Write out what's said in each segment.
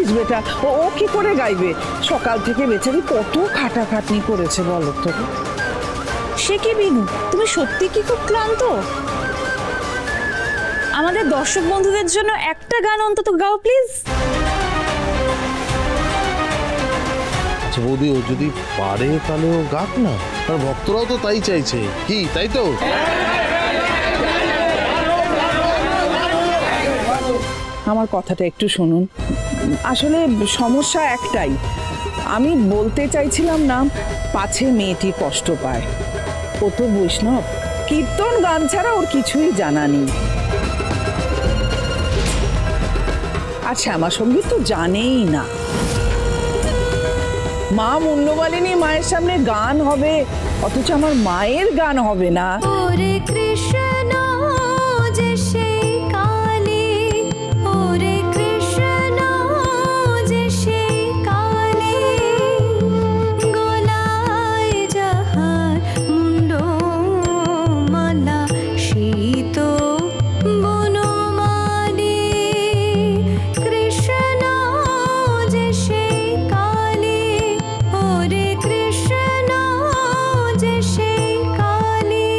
Please বেটা, ও কি করে গাইবে? সকাল থেকে বেচারি কত খাটাখাটনি করেছে বলো তো। সে কি বিনু, তুমি সত্যি কি খুব ক্লান্ত? আমাদের দর্শক বন্ধুদের জন্য একটা গান অন্তত গাও প্লিজ। বৌদি, ও যদি পারে তাহলে ও গাক না, আর ভক্তরাও তো তাই চাইছে, কি তাই তো? আমার কথাটা একটু শুনুন, আসলে সমস্যা একটাই, আমি বলতে চাইছিলাম না পাছে মেয়েটি কষ্ট পায়। ও তো বৈষ্ণব, কীর্তন গান ছাড়া ওর কিছুই জানা নেই, আর শ্যামা সঙ্গীত তো জানেই না। মা মুন্ডমালিনী মায়ের সামনে গান হবে, অথচ আমার মায়ের গান হবে না। ওরে কৃষ্ণ যে সেই কালী, ওরে কৃষ্ণ যে সেই কালী, গলায় যাহার মুন্ডমালা সেই তো বনমালী। কৃষ্ণ যে সেই কালী, ওরে কৃষ্ণ যে সেই কালী।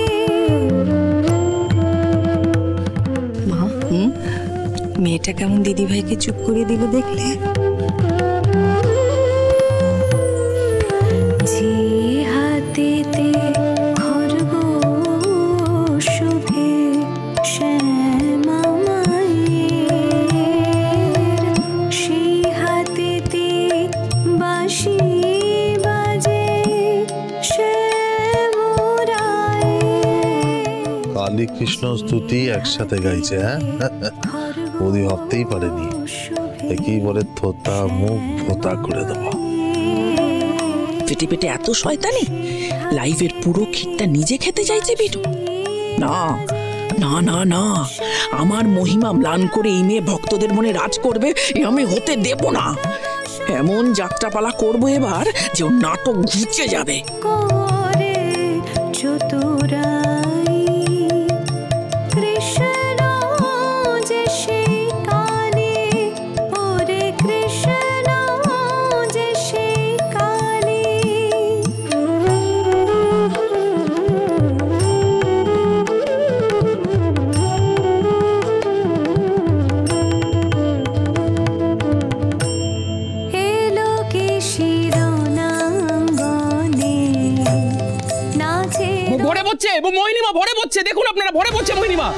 মা, মেয়েটা কেমন দিদি ভাইকে চুপ করে দিল দেখলে? যে হাতেতে খরগোশ শোভে শ্যামা মায়ের, সেই হাতেতে বাঁশি বাজে শ্যামরায়ের। কালী কৃষ্ণ স্তুতি একসাথে গাইছে, হ্যাঁ? বৌদি ভাবতেই পারেনি, একেই বলে থোতা মুখ ভোতা করে দেওয়া। পেটে পেটে এত শয়তানি, লাইভের পুরো খিটটা নিজে খেতে চাইছে বিটু। না না না না, আমার মহিমা ম্লান করে এই মেয়ে ভক্তদের মনে রাজ করবে, এ আমি হতে দেব না। এমন যাত্রাপালা করবো এবার যে ওর নাটক ঘুচে যাবে। করে চতুরাই, কৃষ্ণ যে সেই কালী, ওরে কৃষ্ণ যে সেই কালী। এলো কি শিরোনাঙ্গনে নাচে ভরে পড়ছে মোহিনীমা, ভরে পড়ছে, দেখুন আপনারা, ভরে পড়ছে মোহিনীমা।